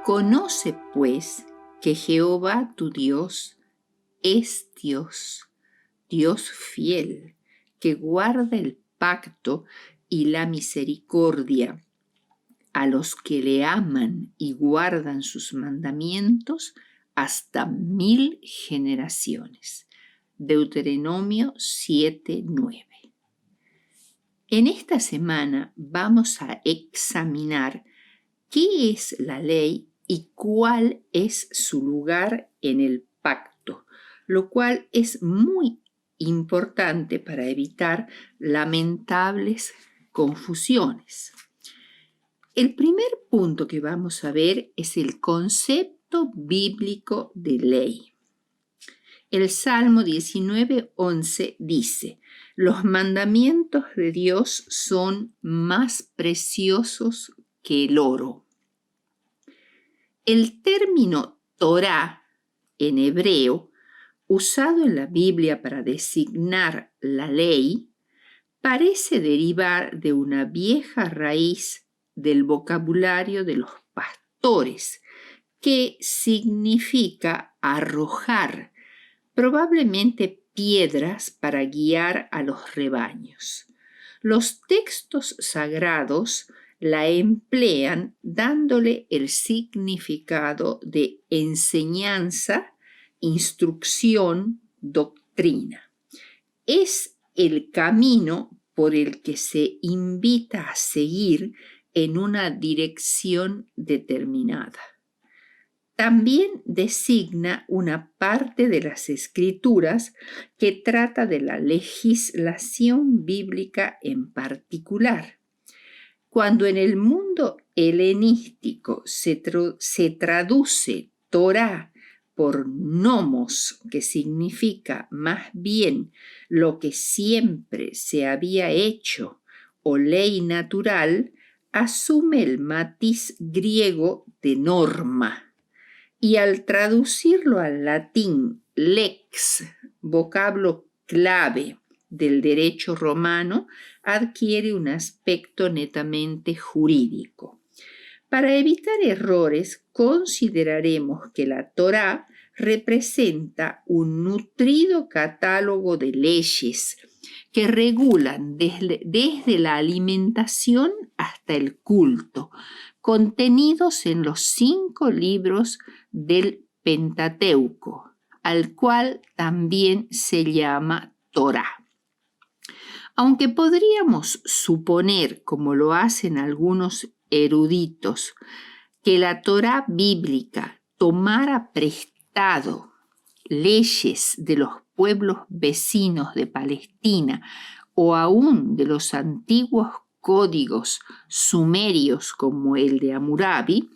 Conoce, pues, que Jehová tu Dios es Dios, Dios fiel, que guarda el pacto y la misericordia a los que le aman y guardan sus mandamientos hasta 1000 generaciones. Deuteronomio 7:9. En esta semana vamos a examinar qué es la ley y cuál es su lugar en el pacto, lo cual es muy importante para evitar lamentables confusiones. El primer punto que vamos a ver es el concepto bíblico de ley. El Salmo 19:11 dice: los mandamientos de Dios son más preciosos que el oro. El término Torá en hebreo, usado en la Biblia para designar la ley, parece derivar de una vieja raíz del vocabulario de los pastores, que significa arrojar, probablemente piedras para guiar a los rebaños. Los textos sagrados la emplean dándole el significado de enseñanza, instrucción, doctrina. Es el camino por el que se invita a seguir en una dirección determinada. También designa una parte de las Escrituras que trata de la legislación bíblica en particular. Cuando en el mundo helenístico se traduce Torá por nomos, que significa más bien lo que siempre se había hecho, o ley natural, asume el matiz griego de norma. Y al traducirlo al latín lex, vocablo clave del derecho romano, adquiere un aspecto netamente jurídico. Para evitar errores, consideraremos que la Torá representa un nutrido catálogo de leyes que regulan desde la alimentación hasta el culto, contenidos en los 5 libros del Pentateuco, al cual también se llama Torá. Aunque podríamos suponer, como lo hacen algunos eruditos, que la Torá bíblica tomara prestado leyes de los pueblos vecinos de Palestina o aún de los antiguos códigos sumerios como el de Hammurabi,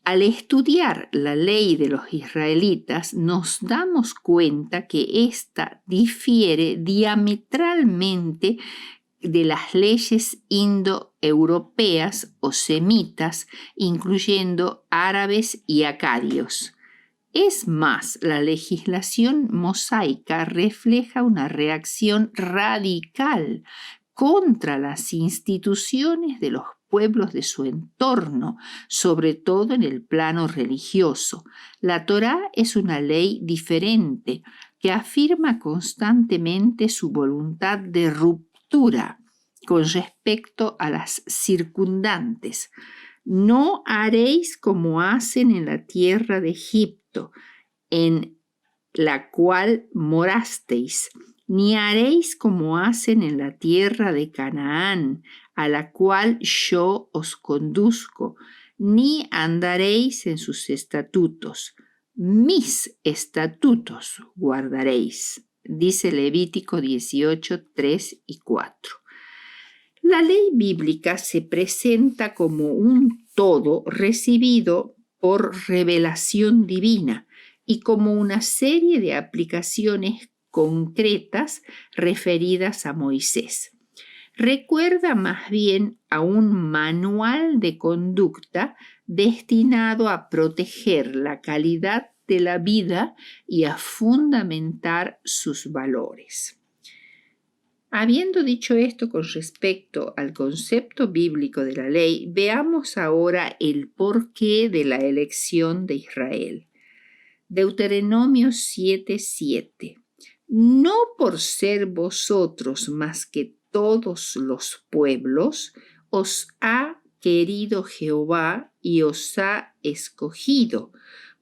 al estudiar la ley de los israelitas nos damos cuenta que ésta difiere diametralmente de las leyes indoeuropeas o semitas, incluyendo árabes y acadios. Es más, la legislación mosaica refleja una reacción radical contra las instituciones de los pueblos de su entorno, sobre todo en el plano religioso. La Torá es una ley diferente que afirma constantemente su voluntad de ruptura con respecto a las circundantes. No haréis como hacen en la tierra de Egipto, en la cual morasteis, ni haréis como hacen en la tierra de Canaán, a la cual yo os conduzco, ni andaréis en sus estatutos. Mis estatutos guardaréis, dice Levítico 18, 3 y 4. La ley bíblica se presenta como un todo recibido por revelación divina y como una serie de aplicaciones concretas referidas a Moisés. Recuerda más bien a un manual de conducta destinado a proteger la calidad de la vida y a fundamentar sus valores. Habiendo dicho esto con respecto al concepto bíblico de la ley, veamos ahora el porqué de la elección de Israel. Deuteronomio 7:7. No por ser vosotros más que todos los pueblos, os ha querido Jehová y os ha escogido,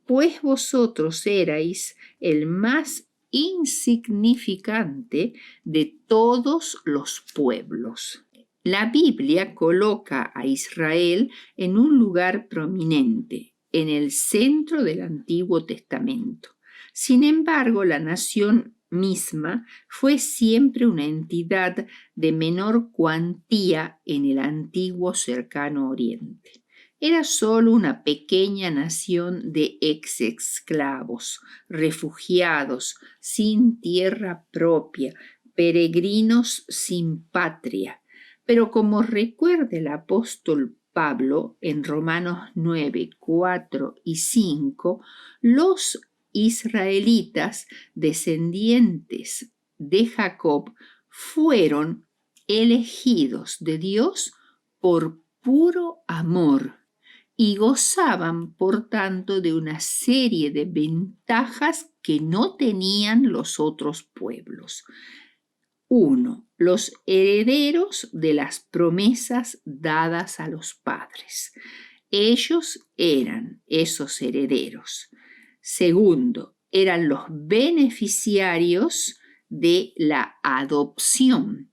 pues vosotros erais el más insignificante de todos los pueblos. La Biblia coloca a Israel en un lugar prominente, en el centro del Antiguo Testamento. Sin embargo, la nación misma fue siempre una entidad de menor cuantía en el antiguo cercano Oriente. Era solo una pequeña nación de ex-esclavos, refugiados, sin tierra propia, peregrinos sin patria. Pero como recuerda el apóstol Pablo en Romanos 9, 4 y 5, los israelitas descendientes de Jacob fueron elegidos de Dios por puro amor y gozaban, por tanto, de una serie de ventajas que no tenían los otros pueblos. 1. Los herederos de las promesas dadas a los padres. Ellos eran esos herederos. Segundo, eran los beneficiarios de la adopción.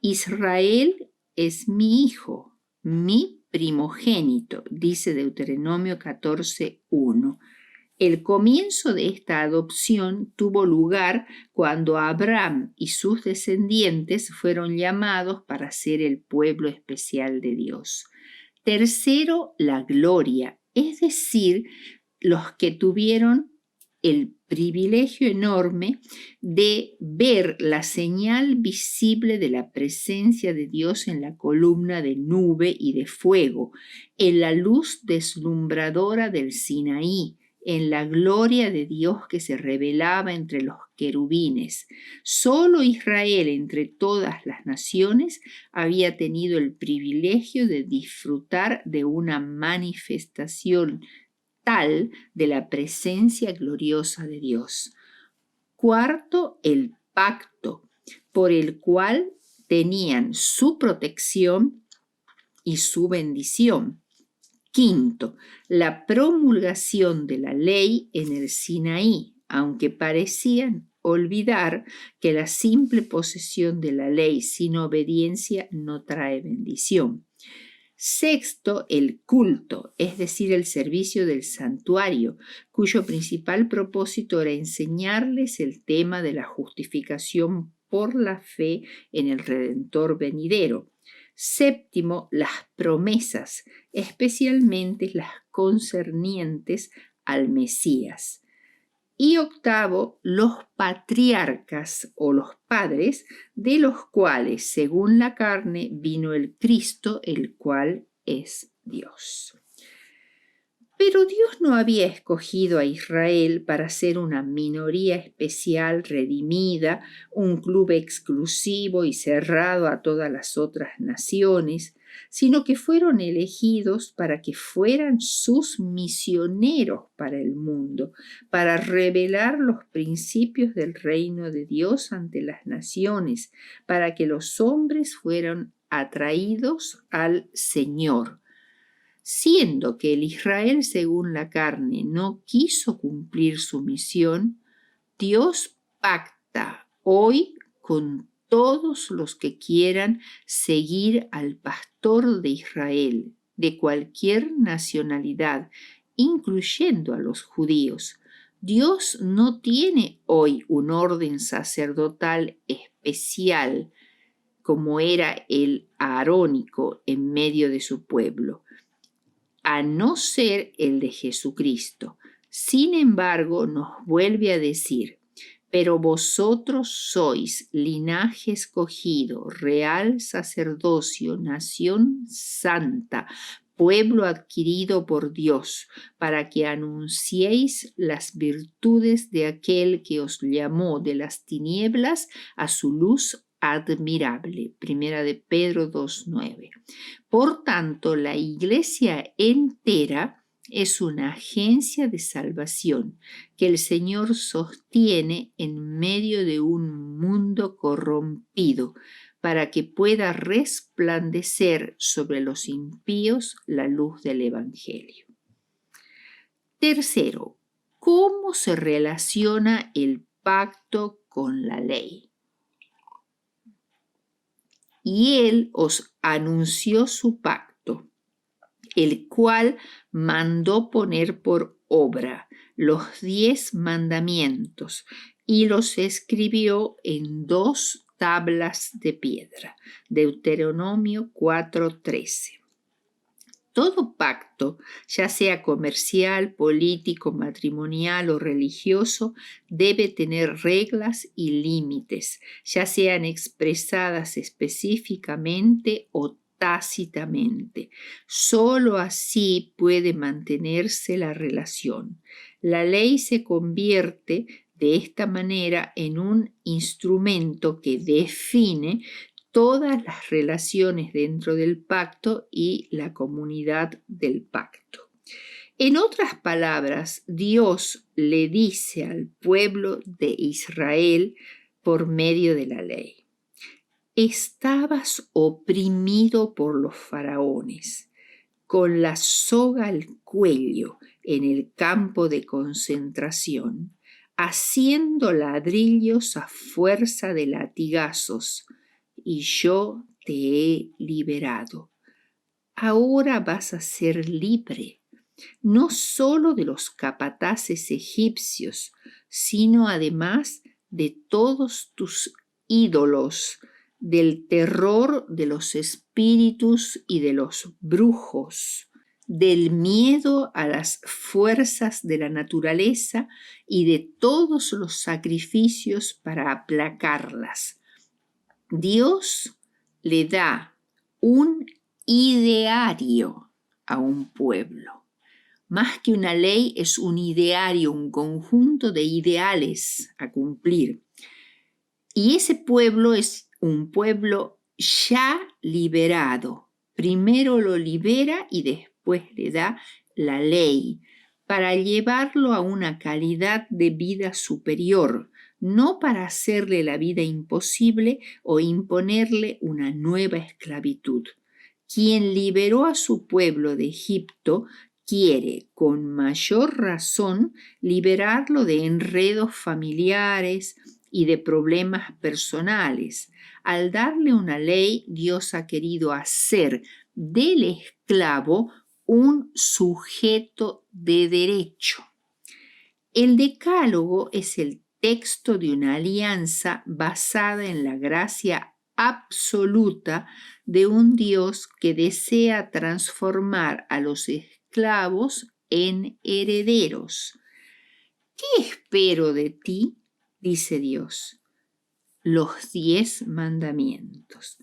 Israel es mi hijo, mi primogénito, dice Deuteronomio 14:1. El comienzo de esta adopción tuvo lugar cuando Abraham y sus descendientes fueron llamados para ser el pueblo especial de Dios. Tercero, la gloria, es decir, los que tuvieron el privilegio enorme de ver la señal visible de la presencia de Dios en la columna de nube y de fuego, en la luz deslumbradora del Sinaí, en la gloria de Dios que se revelaba entre los querubines. Solo Israel entre todas las naciones había tenido el privilegio de disfrutar de una manifestación tal de la presencia gloriosa de Dios. Cuarto, el pacto por el cual tenían su protección y su bendición. Quinto, la promulgación de la ley en el Sinaí, aunque parecían olvidar que la simple posesión de la ley sin obediencia no trae bendición. Sexto, el culto, es decir, el servicio del santuario, cuyo principal propósito era enseñarles el tema de la justificación por la fe en el Redentor venidero. Séptimo, las promesas, especialmente las concernientes al Mesías. Y octavo, los patriarcas o los padres, de los cuales, según la carne, vino el Cristo, el cual es Dios. Pero Dios no había escogido a Israel para ser una minoría especial redimida, un club exclusivo y cerrado a todas las otras naciones, sino que fueron elegidos para que fueran sus misioneros para el mundo, para revelar los principios del reino de Dios ante las naciones, para que los hombres fueran atraídos al Señor. Siendo que el Israel según la carne no quiso cumplir su misión, Dios pacta hoy con todos los que quieran seguir al pastor de Israel, de cualquier nacionalidad, incluyendo a los judíos. Dios no tiene hoy un orden sacerdotal especial como era el arónico en medio de su pueblo, a no ser el de Jesucristo. Sin embargo, nos vuelve a decir: pero vosotros sois linaje escogido, real sacerdocio, nación santa, pueblo adquirido por Dios, para que anunciéis las virtudes de aquel que os llamó de las tinieblas a su luz admirable. Primera de Pedro 2:9. Por tanto, la iglesia entera es una agencia de salvación que el Señor sostiene en medio de un mundo corrompido para que pueda resplandecer sobre los impíos la luz del Evangelio. Tercero, ¿cómo se relaciona el pacto con la ley? Y él os anunció su pacto, el cual mandó poner por obra los 10 mandamientos y los escribió en 2 tablas de piedra. Deuteronomio 4:13. Todo pacto, ya sea comercial, político, matrimonial o religioso, debe tener reglas y límites, ya sean expresadas específicamente o tácitamente. Solo así puede mantenerse la relación. La ley se convierte de esta manera en un instrumento que define todas las relaciones dentro del pacto y la comunidad del pacto. En otras palabras, Dios le dice al pueblo de Israel por medio de la ley: estabas oprimido por los faraones, con la soga al cuello en el campo de concentración, haciendo ladrillos a fuerza de latigazos, y yo te he liberado. Ahora vas a ser libre, no solo de los capataces egipcios, sino además de todos tus ídolos, del terror de los espíritus y de los brujos, del miedo a las fuerzas de la naturaleza y de todos los sacrificios para aplacarlas. Dios le da un ideario a un pueblo. Más que una ley, es un ideario, un conjunto de ideales a cumplir. Y ese pueblo es un pueblo ya liberado. Primero lo libera y después le da la ley para llevarlo a una calidad de vida superior, no para hacerle la vida imposible o imponerle una nueva esclavitud. Quien liberó a su pueblo de Egipto quiere, con mayor razón, liberarlo de enredos familiares y de problemas personales. Al darle una ley, Dios ha querido hacer del esclavo un sujeto de derecho. El Decálogo es el texto de una alianza basada en la gracia absoluta de un Dios que desea transformar a los esclavos en herederos. ¿Qué espero de ti?, dice Dios. Los 10 mandamientos.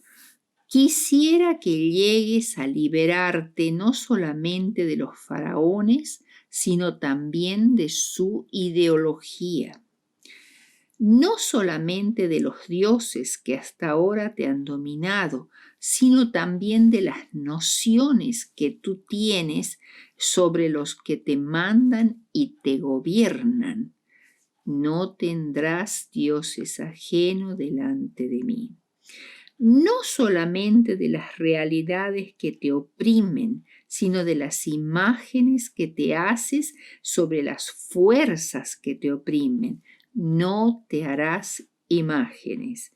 Quisiera que llegues a liberarte no solamente de los faraones, sino también de su ideología. No solamente de los dioses que hasta ahora te han dominado, sino también de las nociones que tú tienes sobre los que te mandan y te gobiernan. No tendrás dioses ajenos delante de mí. No solamente de las realidades que te oprimen, sino de las imágenes que te haces sobre las fuerzas que te oprimen. No te harás imágenes.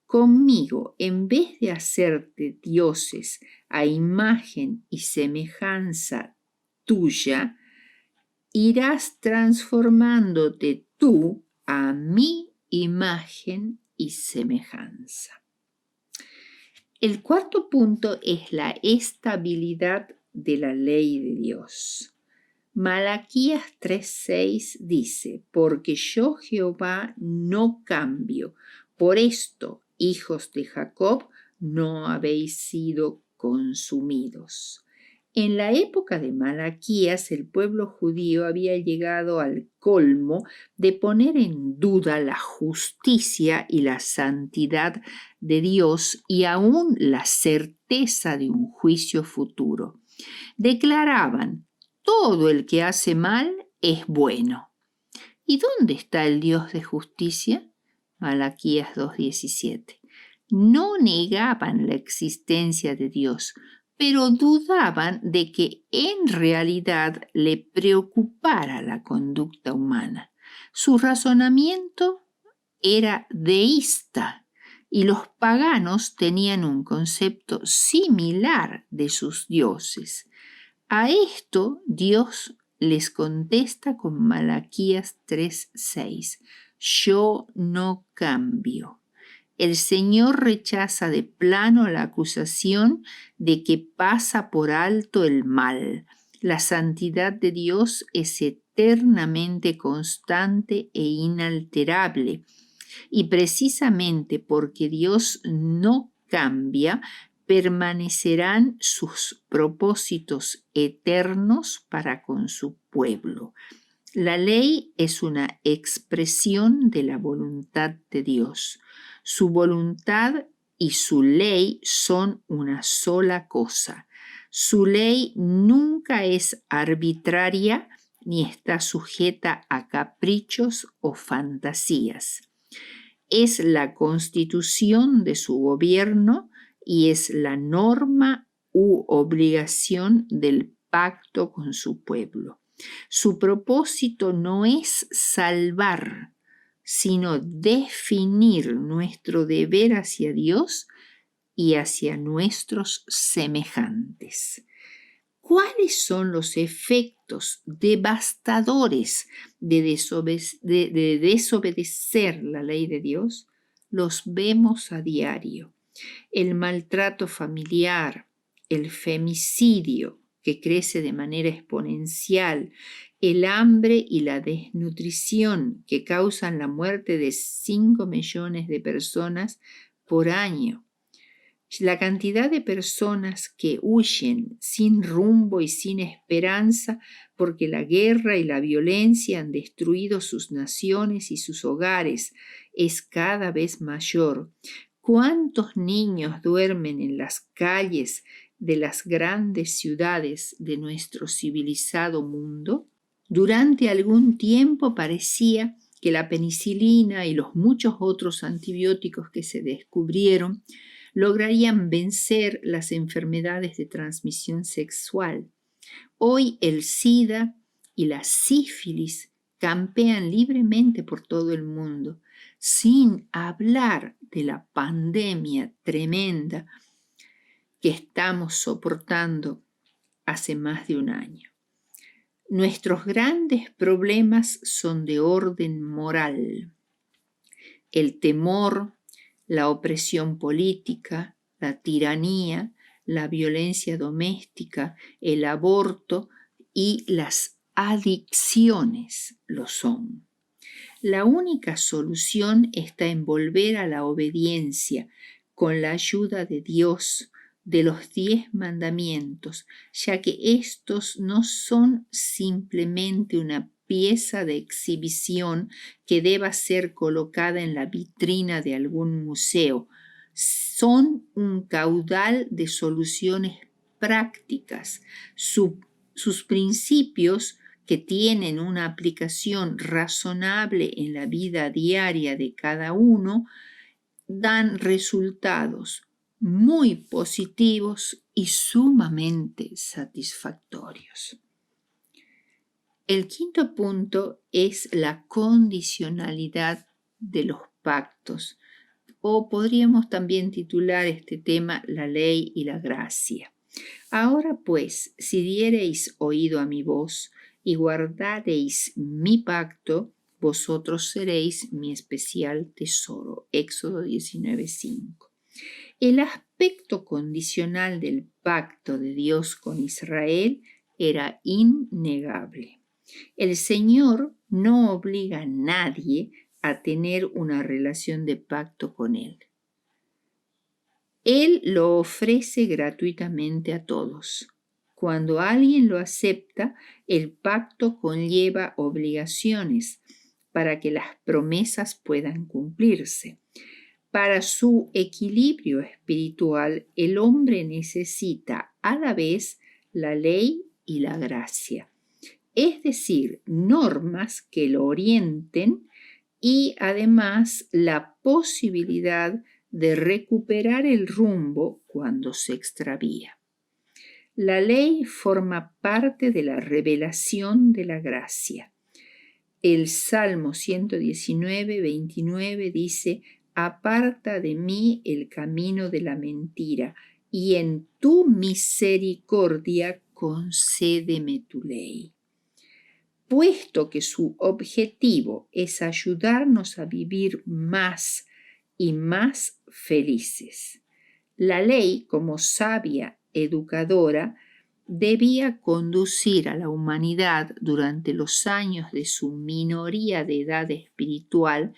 Conmigo, en vez de hacerte dioses a imagen y semejanza tuya, irás transformándote tú a mi imagen y semejanza. El cuarto punto es la estabilidad de la ley de Dios. Malaquías 3:6 dice: porque yo Jehová no cambio, por esto, hijos de Jacob, no habéis sido consumidos. En la época de Malaquías, el pueblo judío había llegado al colmo de poner en duda la justicia y la santidad de Dios y aún la certeza de un juicio futuro. Declaraban: todo el que hace mal es bueno. ¿Y dónde está el Dios de justicia? Malaquías 2:17. No negaban la existencia de Dios, pero dudaban de que en realidad le preocupara la conducta humana. Su razonamiento era deísta y los paganos tenían un concepto similar de sus dioses. A esto Dios les contesta con Malaquías 3:6. Yo no cambio. El Señor rechaza de plano la acusación de que pasa por alto el mal. La santidad de Dios es eternamente constante e inalterable. Y precisamente porque Dios no cambia, permanecerán sus propósitos eternos para con su pueblo. La ley es una expresión de la voluntad de Dios. Su voluntad y su ley son una sola cosa. Su ley nunca es arbitraria ni está sujeta a caprichos o fantasías. Es la constitución de su gobierno y es la norma u obligación del pacto con su pueblo. Su propósito no es salvar, sino definir nuestro deber hacia Dios y hacia nuestros semejantes. ¿Cuáles son los efectos devastadores de desobedecer la ley de Dios? Los vemos a diario. El maltrato familiar, el femicidio, que crece de manera exponencial, el hambre y la desnutrición, que causan la muerte de 5 millones de personas por año. La cantidad de personas que huyen sin rumbo y sin esperanza porque la guerra y la violencia han destruido sus naciones y sus hogares es cada vez mayor. ¿Cuántos niños duermen en las calles de las grandes ciudades de nuestro civilizado mundo? Durante algún tiempo parecía que la penicilina y los muchos otros antibióticos que se descubrieron lograrían vencer las enfermedades de transmisión sexual. Hoy el SIDA y la sífilis campean libremente por todo el mundo, sin hablar de la pandemia tremenda que estamos soportando hace más de un año. Nuestros grandes problemas son de orden moral. El temor, la opresión política, la tiranía, la violencia doméstica, el aborto y las adicciones lo son. La única solución está en volver a la obediencia con la ayuda de Dios, de los 10 mandamientos, ya que estos no son simplemente una pieza de exhibición que deba ser colocada en la vitrina de algún museo. Son un caudal de soluciones prácticas. Sus principios, que tienen una aplicación razonable en la vida diaria de cada uno, dan resultados muy positivos y sumamente satisfactorios. El quinto punto es la condicionalidad de los pactos, o podríamos también titular este tema la ley y la gracia. Ahora pues, si diereis oído a mi voz y guardareis mi pacto, vosotros seréis mi especial tesoro. Éxodo 19:5. El aspecto condicional del pacto de Dios con Israel era innegable. El Señor no obliga a nadie a tener una relación de pacto con Él. Él lo ofrece gratuitamente a todos. Cuando alguien lo acepta, el pacto conlleva obligaciones para que las promesas puedan cumplirse. Para su equilibrio espiritual, el hombre necesita a la vez la ley y la gracia, es decir, normas que lo orienten y además la posibilidad de recuperar el rumbo cuando se extravía. La ley forma parte de la revelación de la gracia. El Salmo 119, 29 dice: aparta de mí el camino de la mentira, y en tu misericordia concédeme tu ley. Puesto que su objetivo es ayudarnos a vivir más y más felices, la ley, como sabia educadora, debía conducir a la humanidad durante los años de su minoría de edad espiritual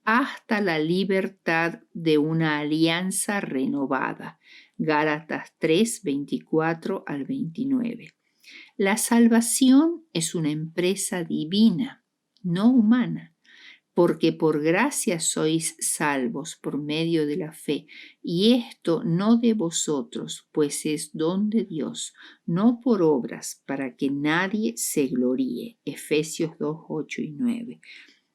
hasta la libertad de una alianza renovada. Gálatas 3, 24 al 29. La salvación es una empresa divina, no humana, porque por gracia sois salvos por medio de la fe, y esto no de vosotros, pues es don de Dios, no por obras, para que nadie se gloríe. Efesios 2, 8 y 9.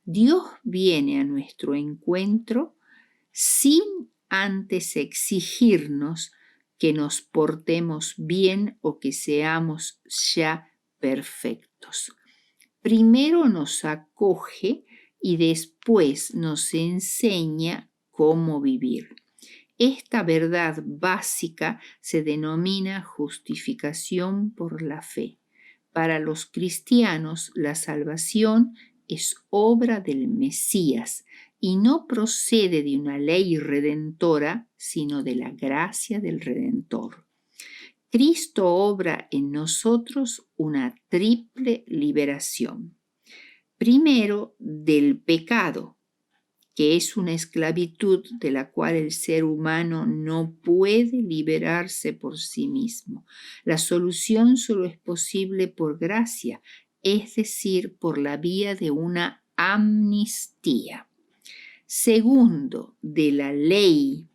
Dios viene a nuestro encuentro sin antes exigirnos que nos portemos bien o que seamos ya perfectos. Primero nos acoge y después nos enseña cómo vivir. Esta verdad básica se denomina justificación por la fe. Para los cristianos, la salvación es obra del Mesías y no procede de una ley redentora, sino de la gracia del Redentor. Cristo obra en nosotros una triple liberación. Primero, del pecado, que es una esclavitud de la cual el ser humano no puede liberarse por sí mismo. La solución solo es posible por gracia, es decir, por la vía de una amnistía. Segundo, de la ley.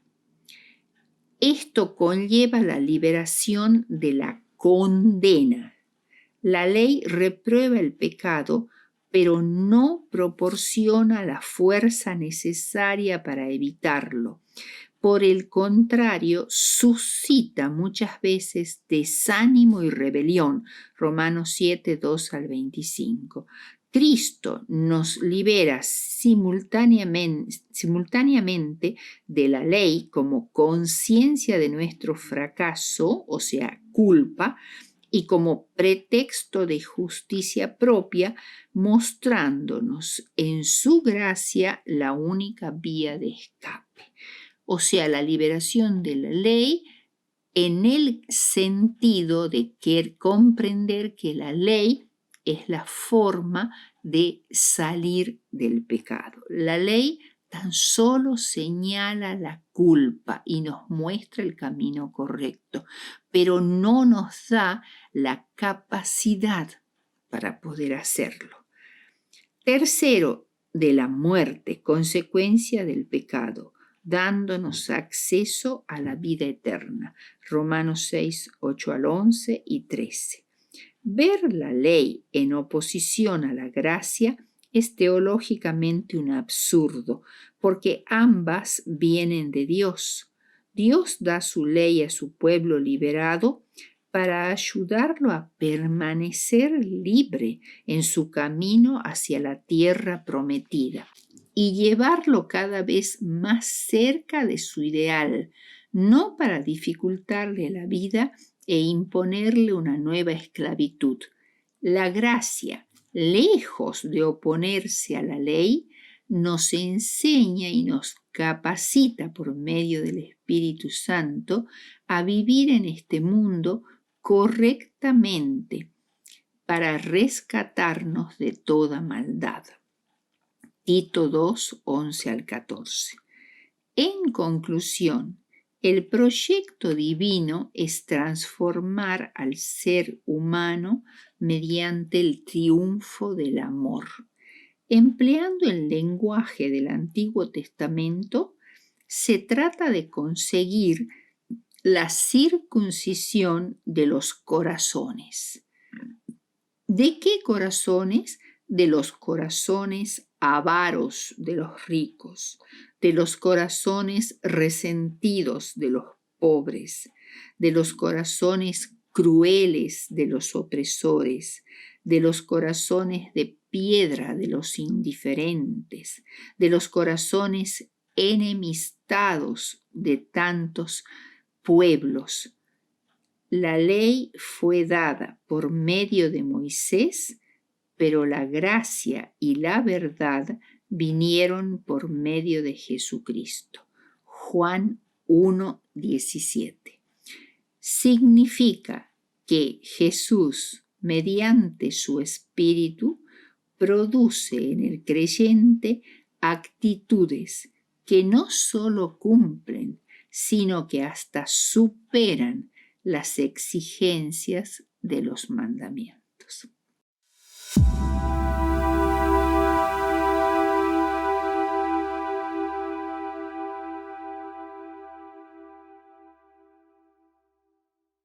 Esto conlleva la liberación de la condena. La ley reprueba el pecado, pero no proporciona la fuerza necesaria para evitarlo. Por el contrario, suscita muchas veces desánimo y rebelión. Romanos 7, 2 al 25. Cristo nos libera simultáneamente de la ley como conciencia de nuestro fracaso, o sea, culpa, y como pretexto de justicia propia, mostrándonos en su gracia la única vía de escape. O sea, la liberación de la ley en el sentido de comprender que la ley es la forma de salir del pecado. La ley tan solo señala la culpa y nos muestra el camino correcto, pero no nos da la capacidad para poder hacerlo. Tercero, de la muerte, consecuencia del pecado, dándonos acceso a la vida eterna. Romanos 6, 8 al 11 y 13. Ver la ley en oposición a la gracia es teológicamente un absurdo, porque ambas vienen de Dios. Dios da su ley a su pueblo liberado para ayudarlo a permanecer libre en su camino hacia la tierra prometida y llevarlo cada vez más cerca de su ideal, no para dificultarle la vida e imponerle una nueva esclavitud. La gracia, lejos de oponerse a la ley, nos enseña y nos capacita por medio del Espíritu Santo a vivir en este mundo correctamente para rescatarnos de toda maldad. Tito 2, 11 al 14. En conclusión, El proyecto divino es transformar al ser humano mediante el triunfo del amor. Empleando el lenguaje del Antiguo Testamento, se trata de conseguir la circuncisión de los corazones. ¿De qué corazones? De los corazones avaros de los ricos, de los corazones resentidos de los pobres, de los corazones crueles de los opresores, de los corazones de piedra de los indiferentes, de los corazones enemistados de tantos pueblos. La ley fue dada por medio de Moisés, pero la gracia y la verdad vinieron por medio de Jesucristo. Juan 1:17. Significa que Jesús, mediante su Espíritu, produce en el creyente actitudes que no solo cumplen, sino que hasta superan las exigencias de los mandamientos.